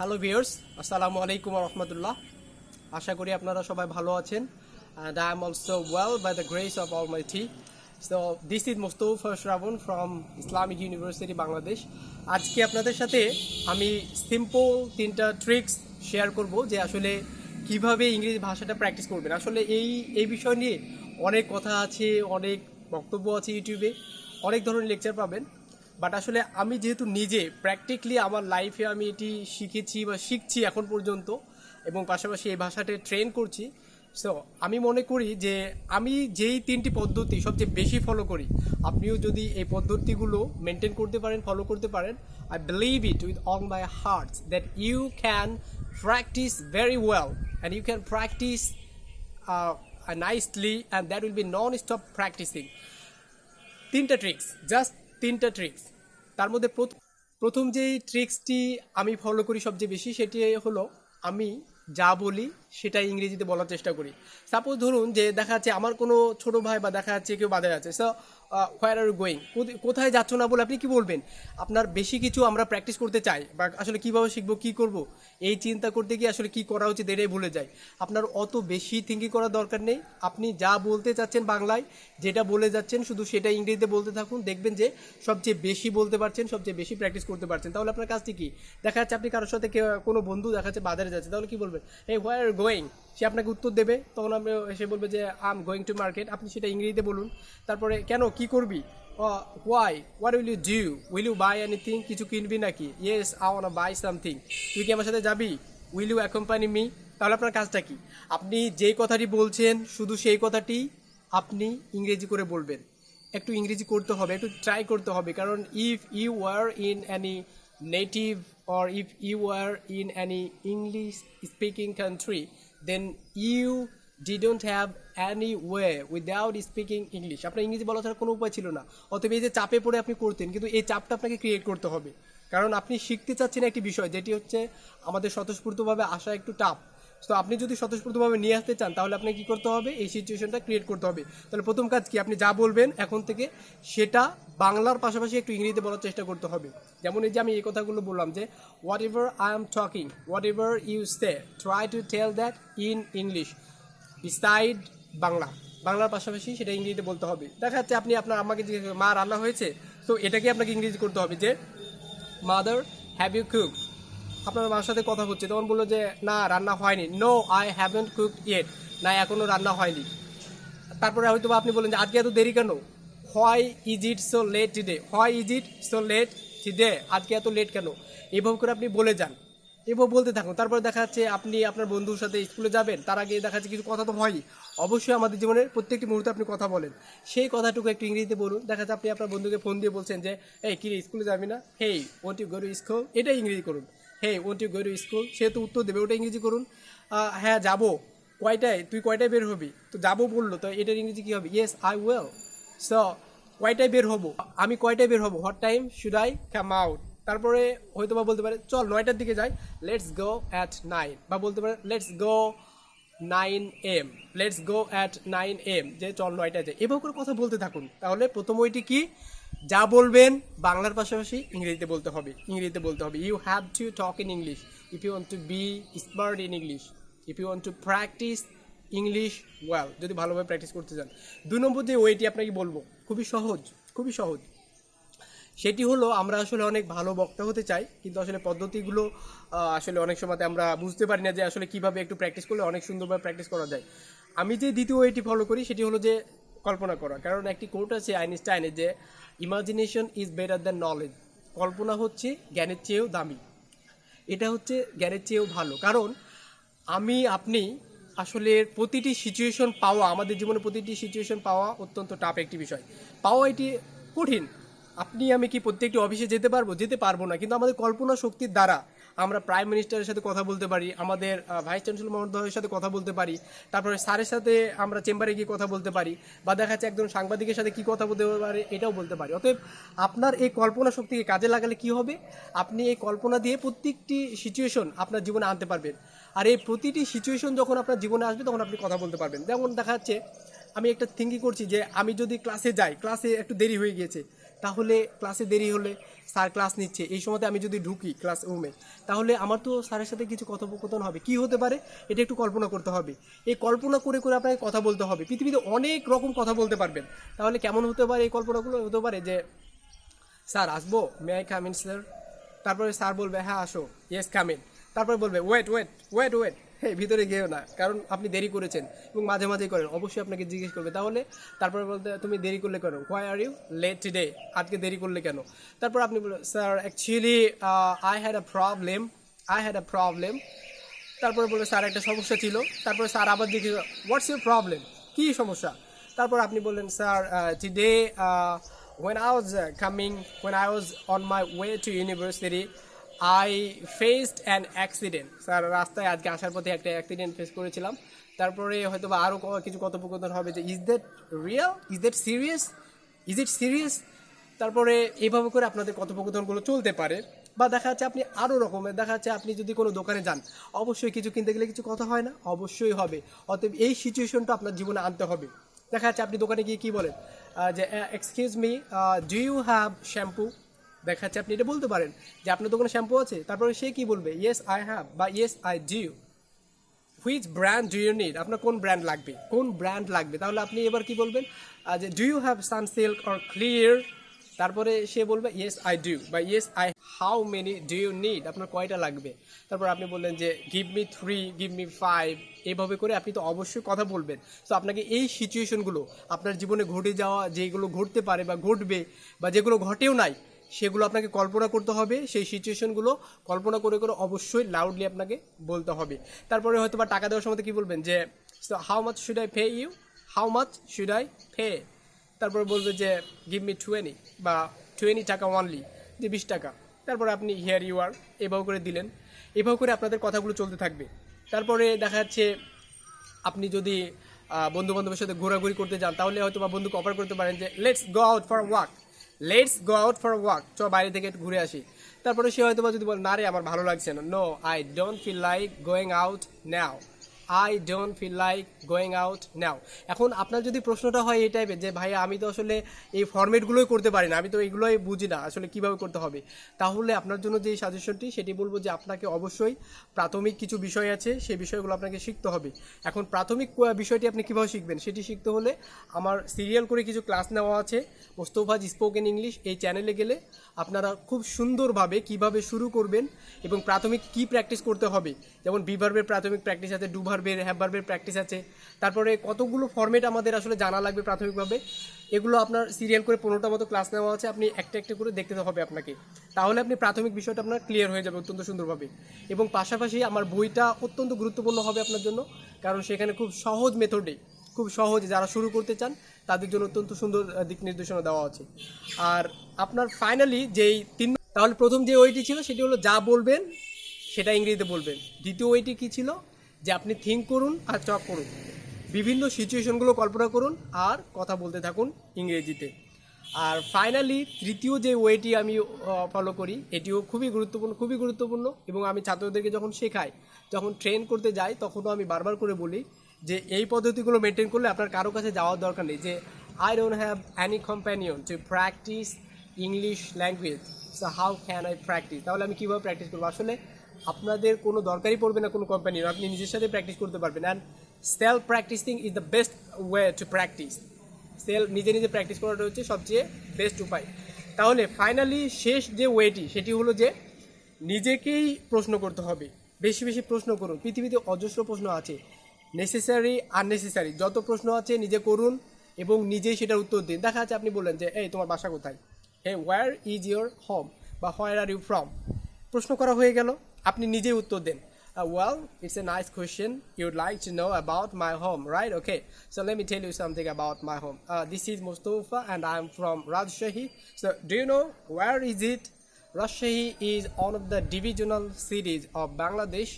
Hello viewers, আসসালামু আলাইকুম ওয়া রাহমাতুল্লাহ। আশা করি আপনারা সবাই ভালো আছেন। And I am also well by the grace of Almighty. So this is Mustafa Shravan from Islamic University Bangladesh. আজকে আপনাদের সাথে আমি সিম্পল তিনটা ট্রিক্স শেয়ার করব যে আসলে কিভাবে ইংরেজি ভাষাটা প্র্যাকটিস করবেন। আসলে এই বিষয় নিয়ে অনেক কথা আছে, অনেক বক্তব্য আছে, ইউটিউবে অনেক ধরনের লেকচার পাবেন। বাট আসলে আমি যেহেতু নিজে প্র্যাকটিক্যালি আমার লাইফে আমি এটি শিখেছি বা শিখছি এখন পর্যন্ত, এবং পাশাপাশি এই ভাষাটা ট্রেন করছি। সো আমি মনে করি যে আমি যেই তিনটি পদ্ধতি সবচেয়ে বেশি ফলো করি, আপনিও যদি এই পদ্ধতিগুলো মেনটেন করতে পারেন, ফলো করতে পারেন, I believe it with all my heart that you can practise very well and you can practise nicely and that will be non stop practising. তিনটা ট্রিক্স, জাস্ট তিনটা ট্রিক্স। তার মধ্যে প্রথম যেই ট্রিক্সটি আমি ফলো করি সবচেয়ে বেশি, সেটি হলো আমি যা বলি সেটা ইংরেজিতে বলার চেষ্টা করি। সাপোজ ধরুন যে দেখা যাচ্ছে আমার কোনো ছোটো ভাই বা দেখা যাচ্ছে কেউ বাজারে আছে, so where are you going, কোথায় যাচ্ছ না বলে আপনি কি বলবেন? আপনার বেশি কিছু আমরা প্র্যাকটিস করতে চাই বা আসলে কীভাবে শিখবো, কী করব, এই চিন্তা করতে গিয়ে আসলে কী করা উচিত এটাই ভুলে যায়। আপনার অত বেশি থিঙ্কিং করার দরকার নেই। আপনি যা বলতে চাচ্ছেন বাংলায়, যেটা বলে যাচ্ছেন শুধু সেটা ইংরেজিতে বলতে থাকুন। দেখবেন যে সবচেয়ে বেশি বলতে পারছেন, সবচেয়ে বেশি প্র্যাকটিস করতে পারছেন। তাহলে আপনার কাজটি কি? দেখা যাচ্ছে আপনি কারোর সাথে কোনো বন্ধু দেখা যাচ্ছে বাজারে যাচ্ছে, তাহলে কী বলবেন? এই হোয়ার আর গোয়িং, সে আপনাকে উত্তর দেবে, তখন আপনি সে বলবে যে I am going to market, আপনি সেটা ইংরেজিতে বলুন। তারপরে কেন, কি করবি, why, what will you do, will you buy anything, কিছু কিনবি নাকি, yes I want buy something, তুই কি আমার সাথে যাবি, উইল ইউ অ্যাকম্পানি মি। তাহলে আপনার কাজটা কি? আপনি যেই কথাটি বলছেন শুধু সেই কথাটি আপনি ইংরেজি করে বলবেন। একটু ইংরেজি করতে হবে, একটু ট্রাই করতে হবে, কারণ if you are in any native or if you are in any English speaking country, then you didn't have any way without speaking English. আপনার ইংরেজি বলা ছাড়া কোনো উপায় ছিল না। অতএব এই যে চাপে পড়ে আপনি করতেন, কিন্তু এই চাপটা আপনাকে ক্রিয়েট করতে হবে, কারণ আপনি শিখতে চাচ্ছেন একটি বিষয় যেটি হচ্ছে আমাদের স্বতঃস্ফূর্তভাবে আসা একটু টাফ। তো আপনি যদি স্বতঃস্ফূর্তভাবে নিয়ে আসতে চান, তাহলে আপনাকে কী করতে হবে? এই সিচুয়েশনটা ক্রিয়েট করতে হবে। তাহলে প্রথম কাজ কি? আপনি যা বলবেন এখন থেকে সেটা বাংলার পাশাপাশি একটু ইংরেজিতে বলার চেষ্টা করতে হবে। যেমন এই যে আমি এই কথাগুলো বললাম যে whatever I am talking, whatever you say, try to tell that in English beside Bangla. বাংলার পাশাপাশি সেটা ইংরেজিতে বলতে হবে। দেখা যাচ্ছে আপনি আপনার আম্মাকে জিজ্ঞেস করেন, মা রান্না হয়েছে, তো এটাকে আপনাকে ইংরেজি করতে হবে যে মাদার হ্যাভ ইউ কুকড। আপনার মার সাথে কথা হচ্ছে, তখন বললো যে না রান্না হয়নি, no I haven't cooked yet, না এখনও রান্না হয়নি। তারপরে হয়তো আপনি বলেন যে আজকে এত দেরি কেন, why is it so late today, why is it so late today, আজকে এত লেট কেন। এইভাবে করে আপনি বলে যান, এভাবে বলতে থাকুন। তারপরে দেখা যাচ্ছে আপনি আপনার বন্ধুর সাথে স্কুলে যাবেন, তার আগে দেখা যাচ্ছে কিছু কথা তো হয়ই, অবশ্যই আমাদের জীবনের প্রত্যেকটি মুহূর্তে আপনি কথা বলেন, সেই কথাটুকু একটু ইংরেজিতে বলুন। দেখা যাচ্ছে আপনি আপনার বন্ধুকে ফোন দিয়ে বলছেন যে এই কিরে স্কুলে যাবি না, he want you go to school, এটা ইংরেজি করুন। He want you go to school, সে তো উত্তর দেবে, ওটা ইংরেজি করুন। হ্যাঁ যাবো, কয়টায়, তুই কয়টায় বের হবি, তো যাবো বললো, তো এটার ইংরেজি কী হবে? Yes I will. সো কয়টায় বের হবো, আমি কয়টায় বের হবো, what time should I come out. তারপরে হয়তো বা বলতে পারে চল 9টার দিকে যাই, লেটস গো অ্যাট 9, বা বলতে পারে let's go 9 AM, let's go at 9 AM, যে চল 9টায় যাই। এভাবে করে কথা বলতে থাকুন। তাহলে প্রথম ওইটি কি, যা বলবেন বাংলার পাশাপাশি ইংরেজিতে বলতে হবে, ইংরেজিতে বলতে হবে। You have to talk in English if you want to be smart in English, if you want to practice English well, যদি ভালোভাবে প্র্যাকটিস করতে চান। 2 নম্বর যে ওয়েটি আপনাকে বলবো, খুবই সহজ, খুবই সহজ। সেটি হলো আমরা আসলে অনেক ভালো বক্তা হতে চাই, কিন্তু আসলে পদ্ধতিগুলো আসলে অনেক সময় আমরা বুঝতে পারি না যে আসলে কীভাবে একটু প্র্যাকটিস করলে অনেক সুন্দরভাবে প্র্যাকটিস করা যায়। আমি যে দ্বিতীয় ওয়েটি ফলো করি সেটি হলো যে কল্পনা করা। কারণ একটি কোট আছে আইনস্টাইনের যে imagination is better than knowledge, কল্পনা হচ্ছে জ্ঞানের চেয়েও দামি, এটা হচ্ছে জ্ঞানের চেয়েও ভালো। কারণ আপনি আসলে প্রতিটি সিচুয়েশন পাওয়া, আমাদের জীবনে প্রতিটি সিচুয়েশন পাওয়া অত্যন্ত টাফ একটি বিষয়, পাওয়া এটি কঠিন। আমি কি প্রত্যেকটি অফিসে যেতে পারবো? যেতে পারবো না, কিন্তু আমাদের কল্পনা শক্তির দ্বারা আমরা প্রাইম মিনিস্টারের সাথে কথা বলতে পারি, আমাদের ভাইস চ্যান্সেলর মহোদয়ের সাথে কথা বলতে পারি, তারপরে স্যারের সাথে আমরা চেম্বারে গিয়ে কথা বলতে পারি, বা দেখা যাচ্ছে একজন সাংবাদিকের সাথে কী কথা বলতে পারে এটাও বলতে পারি। অতএব আপনার এই কল্পনা শক্তিকে কাজে লাগালে কি হবে, আপনি এই কল্পনা দিয়ে প্রত্যেকটি সিচুয়েশন আপনার জীবনে আনতে পারবেন। আর এই প্রতিটি সিচুয়েশন যখন আপনার জীবনে আসবে তখন আপনি কথা বলতে পারবেন। যেমন দেখা যাচ্ছে আমি একটা থিঙ্কিং করছি যে আমি যদি ক্লাসে যাই, ক্লাসে একটু দেরি হয়ে গিয়েছে, তাহলে ক্লাসে দেরি হলে স্যার ক্লাস নিচ্ছে, এই সময়তে আমি যদি ঢুকি ক্লাস রুমে, তাহলে আমার তো স্যারের সাথে কিছু কথোপকথন হবে। কি হতে পারে এটা একটু কল্পনা করতে হবে। এই কল্পনা করে করে আপনাকে কথা বলতে হবে। পৃথিবীতে অনেক রকম কথা বলতে পারবেন। তাহলে কেমন হতে পারে এই কল্পনাগুলো? হতে পারে যে স্যার আসবো, may I come in sir? তারপরে স্যার বলবে হ্যাঁ আসো, ইয়েস কাম ইন। তারপরে বলবে ওয়েট ওয়েট ওয়েট ওয়েট, হ্যাঁ ভিতরে গিয়েও না, কারণ আপনি দেরি করেছেন এবং মাঝে মাঝেই করেন, অবশ্যই আপনাকে জিজ্ঞেস করবে। তাহলে তারপরে বলতে তুমি দেরি করলে কেন, why are you late today, আজকে দেরি করলে কেন? তারপর আপনি বলবেন sir actually I had a problem. তারপরে বলবে স্যার একটা সমস্যা ছিল। তারপরে স্যার আবার জিজ্ঞেস হোয়াটস ইউর প্রবলেম, কী সমস্যা? তারপর আপনি বললেন sir today when I was on my way to university, I faced an accident. Sir রাস্তায় আজকে আসার পথে একটা অ্যাক্সিডেন্ট ফেস করেছিলাম। তারপরে হয়তো বা আরও কিছু কথোপকথন হবে যে is that real, is it serious. তারপরে এইভাবে করে আপনাদের কথোপকথনগুলো চলতে পারে। বা দেখা যাচ্ছে আপনি আরও রকমের, দেখা যাচ্ছে আপনি যদি কোনো দোকানে যান, অবশ্যই কিছু কিনতে গেলে কিছু কথা হয় না, অবশ্যই হবে। অতএব এই সিচুয়েশনটা আপনার জীবনে আনতে হবে। দেখা যাচ্ছে আপনি দোকানে গিয়ে কী বলেন যে excuse me, do you have shampoo? দেখা যাচ্ছে আপনি এটা বলতে পারেন যে আপনার দোকানে শ্যাম্পু আছে। তারপরে সে কি বলবে, ইয়েস আই হ্যাভ বা yes I do. Which brand do you need, আপনার কোন ব্র্যান্ড লাগবে? তাহলে আপনি এবার কি বলবেন যে do you have Sunsilk or Clear? তারপরে সে বলবে ইয়েস আই ডু বা yes I, how many do you need, আপনার কয়টা লাগবে? তারপর আপনি বললেন যে গিভ মি 3, গিভ মি 5। এইভাবে করে আপনি তো অবশ্যই কথা বলবেন। সো আপনাকে এই সিচুয়েশনগুলো আপনার জীবনে ঘটে যাওয়া, যেগুলো ঘটতে পারে বা ঘটবে বা যেগুলো ঘটেও নাই, সেগুলো আপনাকে কল্পনা করতে হবে। সেই সিচুয়েশনগুলো কল্পনা করে করে অবশ্যই লাউডলি আপনাকে বলতে হবে। তারপরে হয়তো বা টাকা দেওয়ার সময় কী বলবেন যে so how much should I pay you, pay? তারপরে বলবে যে গিভ মি 20 বা 20 টাকা অনলি, যে 20 টাকা। তারপরে আপনি হিয়ার ইউ আর এভাবে করে দিলেন। এভাবে করে আপনাদের কথাগুলো চলতে থাকবে। তারপরে দেখা যাচ্ছে আপনি যদি বন্ধু বান্ধবের সাথে ঘোরাঘুরি করতে যান, তাহলে হয়তো বা বন্ধুকে অফার করতে পারেন যে let's go out for walk, চ বাইরে থেকে একটু ঘুরে আসি। তারপরে সে হয়তো বা যদি বলে না রে আমার ভালো লাগছে না, no I don't feel like going out now. এখন আপনার যদি প্রশ্নটা হয় এই টাইপের যে ভাই আমি তো আসলে এই ফরম্যাটগুলোই করতে পারি না, আমি তো এগুলোই বুঝি না আসলে কীভাবে করতে হবে, তাহলে আপনার জন্য যে সাজেশনটি সেটি বলবো যে আপনাকে অবশ্যই প্রাথমিক কিছু বিষয় আছে, সেই বিষয়গুলো আপনাকে শিখতে হবে। এখন প্রাথমিক বিষয়টি আপনি কীভাবে শিখবেন সেটি শিখতে হলে আমার সিরিয়াল করে কিছু ক্লাস নেওয়া আছে মোস্তফাজ স্পোকেন ইংলিশ, এই চ্যানেলে গেলে আপনারা খুব সুন্দরভাবে কিভাবে শুরু করবেন এবং প্রাথমিক কি প্র্যাকটিস করতে হবে, যেমন বি ভার্বের প্রাথমিক প্র্যাকটিস আছে, ডু ভার্বের, হ্যাভ ভার্বের প্র্যাকটিস আছে। তারপরে কতগুলো ফরম্যাট আমাদের আসলে জানা লাগবে প্রাথমিকভাবে, এগুলো আপনার সিরিয়াল করে 15টা মতো ক্লাস নেওয়া আছে, আপনি একটা একটা করে দেখতে হবে আপনাকে। তাহলে আপনি প্রাথমিক বিষয়টা আপনার ক্লিয়ার হয়ে যাবে অত্যন্ত সুন্দরভাবে। এবং পাশাপাশি আমার বইটা অত্যন্ত গুরুত্বপূর্ণ হবে আপনার জন্য, কারণ সেখানে খুব সহজ মেথডে, খুব সহজ, যারা শুরু করতে চান তাদের জন্য অত্যন্ত সুন্দর দিক নির্দেশনা দেওয়া আছে। আর আপনার ফাইনালি যেই তাহলে প্রথম যে ওইটি ছিল সেটি হলো যা বলবেন সেটা ইংরেজিতে বলবেন। দ্বিতীয় ওইটি কী ছিল, যে আপনি থিঙ্ক করুন আর টক করুন, বিভিন্ন সিচুয়েশনগুলো কল্পনা করুন আর কথা বলতে থাকুন ইংরেজিতে। আর ফাইনালি তৃতীয় যে ওয়েটি আমি ফলো করি, এটিও খুবই গুরুত্বপূর্ণ এবং আমি ছাত্রদেরকে যখন শেখাই, যখন ট্রেন করতে যাই, তখনও আমি বারবার করে বলি যে এই পদ্ধতিগুলো মেনটেন করলে আপনার কারো কাছে যাওয়ার দরকার নেই। যে I don't have any companion to practice English language, so how can I practice? তাহলে আমি কীভাবে প্র্যাকটিস করবো? আসলে আপনাদের কোনো দরকারই পড়বে না কোনো কোম্পানির, আপনি নিজের সাথে প্র্যাকটিস করতে পারবেন। And self practicing is the best way to practice. নিজে প্র্যাকটিস করাটা হচ্ছে সবচেয়ে বেস্ট উপায়। তাহলে ফাইনালি শেষ যে ওয়েটি সেটি হলো যে নিজেকেই প্রশ্ন করতে হবে, বেশি বেশি প্রশ্ন করুন। পৃথিবীতে অজস্র প্রশ্ন আছে, নেসেসারি আননেসেসারি যত প্রশ্ন আছে নিজে করুন এবং নিজেই সেটার উত্তর দিন। দেখা যাচ্ছে আপনি বললেন যে এই তোমার বাসা কোথায়, হে হোয়ার ইজ ইয়োর হোম বা হোয়ার আর ইউ ফ্রম, প্রশ্ন করা হয়ে গেল, আপনি নিজেই উত্তর দেন। Well, it's a nice question. You'd like to know about my home, right? Okay, so let me tell you something about my home. This is Mustafa and I'm from Rajshahi. So do you know where is it? Rajshahi is one of the divisional cities of Bangladesh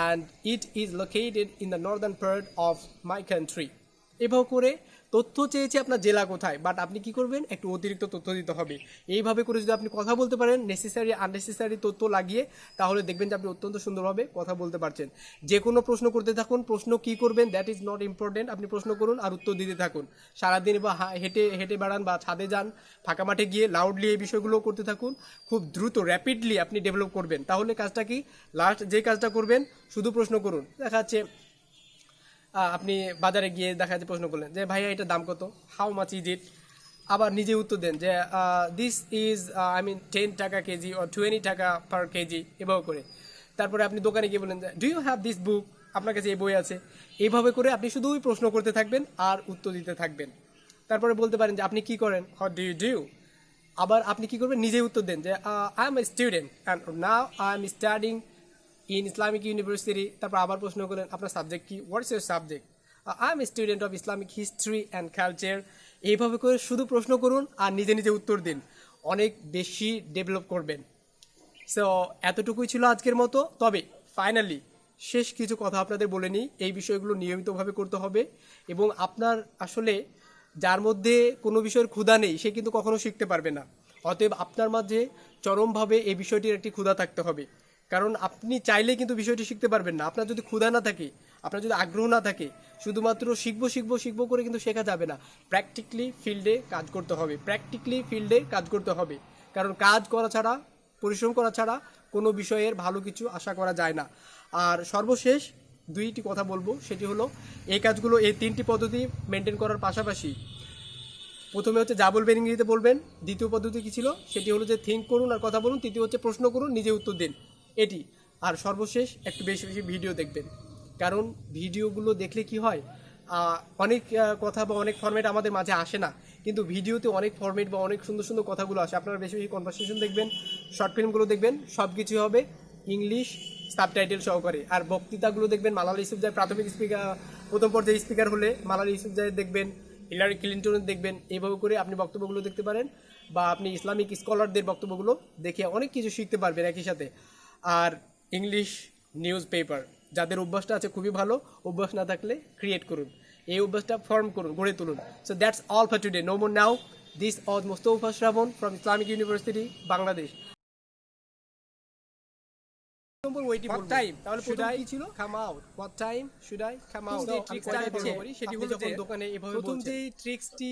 and it is located in the northern part of my country. এভাবে করে তথ্য চেয়েছে আপনার জেলা কোথায়, but আপনি কি করবেন, একটু অতিরিক্ত তথ্য দিতে হবে। এইভাবে করে যদি আপনি কথা বলতে পারেন, নেসেসারি আননেসেসারি তথ্য লাগিয়ে, তাহলে দেখবেন যে আপনি অত্যন্ত সুন্দরভাবে কথা বলতে পারছেন। যে কোনো প্রশ্ন করতে থাকুন, প্রশ্ন কি করবেন দ্যাট ইজ নট ইম্পর্টেন্ট, আপনি প্রশ্ন করুন আর উত্তর দিতে থাকুন। সারাদিন বা হেঁটে হেঁটে বেড়ান বা ছাদে যান, ফাঁকা মাঠে গিয়ে লাউডলি এই বিষয়গুলো করতে থাকুন। খুব দ্রুত র্যাপিডলি আপনি ডেভেলপ করবেন। তাহলে কাজটা কি, লাস্ট যে কাজটা করবেন, শুধু প্রশ্ন করুন। দেখা যাচ্ছে আপনি বাজারে গিয়ে দেখা যাচ্ছে প্রশ্ন করলেন যে ভাইয়া এটার দাম কত, হাউ মাচ ইজ ইট, আবার নিজে উত্তর দেন যে দিস ইজ 10 টাকা কেজি or 20 টাকা পার কেজি, এভাবে করে। তারপরে আপনি দোকানে গিয়ে বলেন যে do you have this book, আপনার কাছে এই বই আছে। এইভাবে করে আপনি শুধুই প্রশ্ন করতে থাকবেন আর উত্তর দিতে থাকবেন। তারপরে বলতে পারেন যে আপনি কি করেন, হোয়াট ডু ইউ ডু। আবার আপনি কি করবেন, নিজেই উত্তর দেন যে I M a student and now I am studying in Islamic university. তারপর আবার প্রশ্ন করেন আপনার সাবজেক্ট কি, what's your subject, I M a student of Islamic history and culture. এইভাবে করে শুধু প্রশ্ন করুন আর নিজে নিজে উত্তর দিন, অনেক বেশি ডেভেলপ করবেন। সো এতটুকুই ছিল আজকের মতো। তবে ফাইনালি শেষ কিছু কথা আপনাদের বলে নিই, এই বিষয়গুলো নিয়মিতভাবে করতে হবে। এবং আপনার আসলে যার মধ্যে কোনো বিষয়ের ক্ষুধা নেই সে কিন্তু কখনো শিখতে পারবে না। অতএব আপনার মাঝে চরমভাবে এই বিষয়টির একটি ক্ষুধা থাকতে হবে। কারণ আপনি চাইলে কিন্তু বিষয়টি শিখতে পারবেন না, আপনার যদি ক্ষুধা না থাকে, আপনার যদি আগ্রহ না থাকে, শুধুমাত্র শিখবো শিখবো শিখবো করে কিন্তু শেখা যাবে না। প্র্যাকটিক্যালি ফিল্ডে কাজ করতে হবে, প্র্যাকটিক্যালি ফিল্ডে কাজ করতে হবে। কারণ কাজ করা ছাড়া, পরিশ্রম করা ছাড়া কোনো বিষয়ের ভালো কিছু আশা করা যায় না। আর সর্বশেষ দুইটি কথা বলবো, সেটি হলো এই কাজগুলো, এই তিনটি পদ্ধতি মেনটেন করার পাশাপাশি প্রথমে হচ্ছে যা বলবেন ইংরেজিতে বলবেন, দ্বিতীয় পদ্ধতি কী ছিল সেটি হলো যে থিঙ্ক করুন আর কথা বলুন, তৃতীয় হচ্ছে প্রশ্ন করুন, নিজে উত্তর দিন, এটি। আর সর্বশেষ একটু বেশি বেশি ভিডিও দেখবেন। কারণ ভিডিওগুলো দেখলে কি হয়, অনেক কথা বা অনেক ফরম্যাট আমাদের মাঝে আসে না, কিন্তু ভিডিওতে অনেক ফরম্যাট বা অনেক সুন্দর সুন্দর কথাগুলো আসে। আপনারা বেশি বেশি কনভারসেশন দেখবেন, শর্ট ফিল্মগুলো দেখবেন, সব কিছুই হবে ইংলিশ সাবটাইটেল সহকারে। আর বক্তৃতাগুলো দেখবেন মালালা ইউসুফজাই, প্রাথমিক স্পিকার, প্রথম পর্যায়ে স্পিকার হলে মালালা ইউসুফজাই দেখবেন, হিলারি ক্লিন্টনের দেখবেন। এইভাবে করে আপনি বক্তব্যগুলো দেখতে পারেন, বা আপনি ইসলামিক স্কলারদের বক্তব্যগুলো দেখে অনেক কিছু শিখতে পারবেন একই সাথে। আর ইংলিশ নিউজ পেপার যাদের অভ্যাসটা আছে খুবই ভালো, অভ্যাস না থাকলে ক্রিয়েট করুন, এই অভ্যাসটা ফর্ম করুন, গড়ে তুলুন। So that's all for today, no more now. This was Mustafa Shrabon from Islamic University Bangladesh. What time? তাহলে প্রথম কি ছিল? Come out. What time should I come out? সেটি হলো যে প্রথম যেই ট্রিক্সটি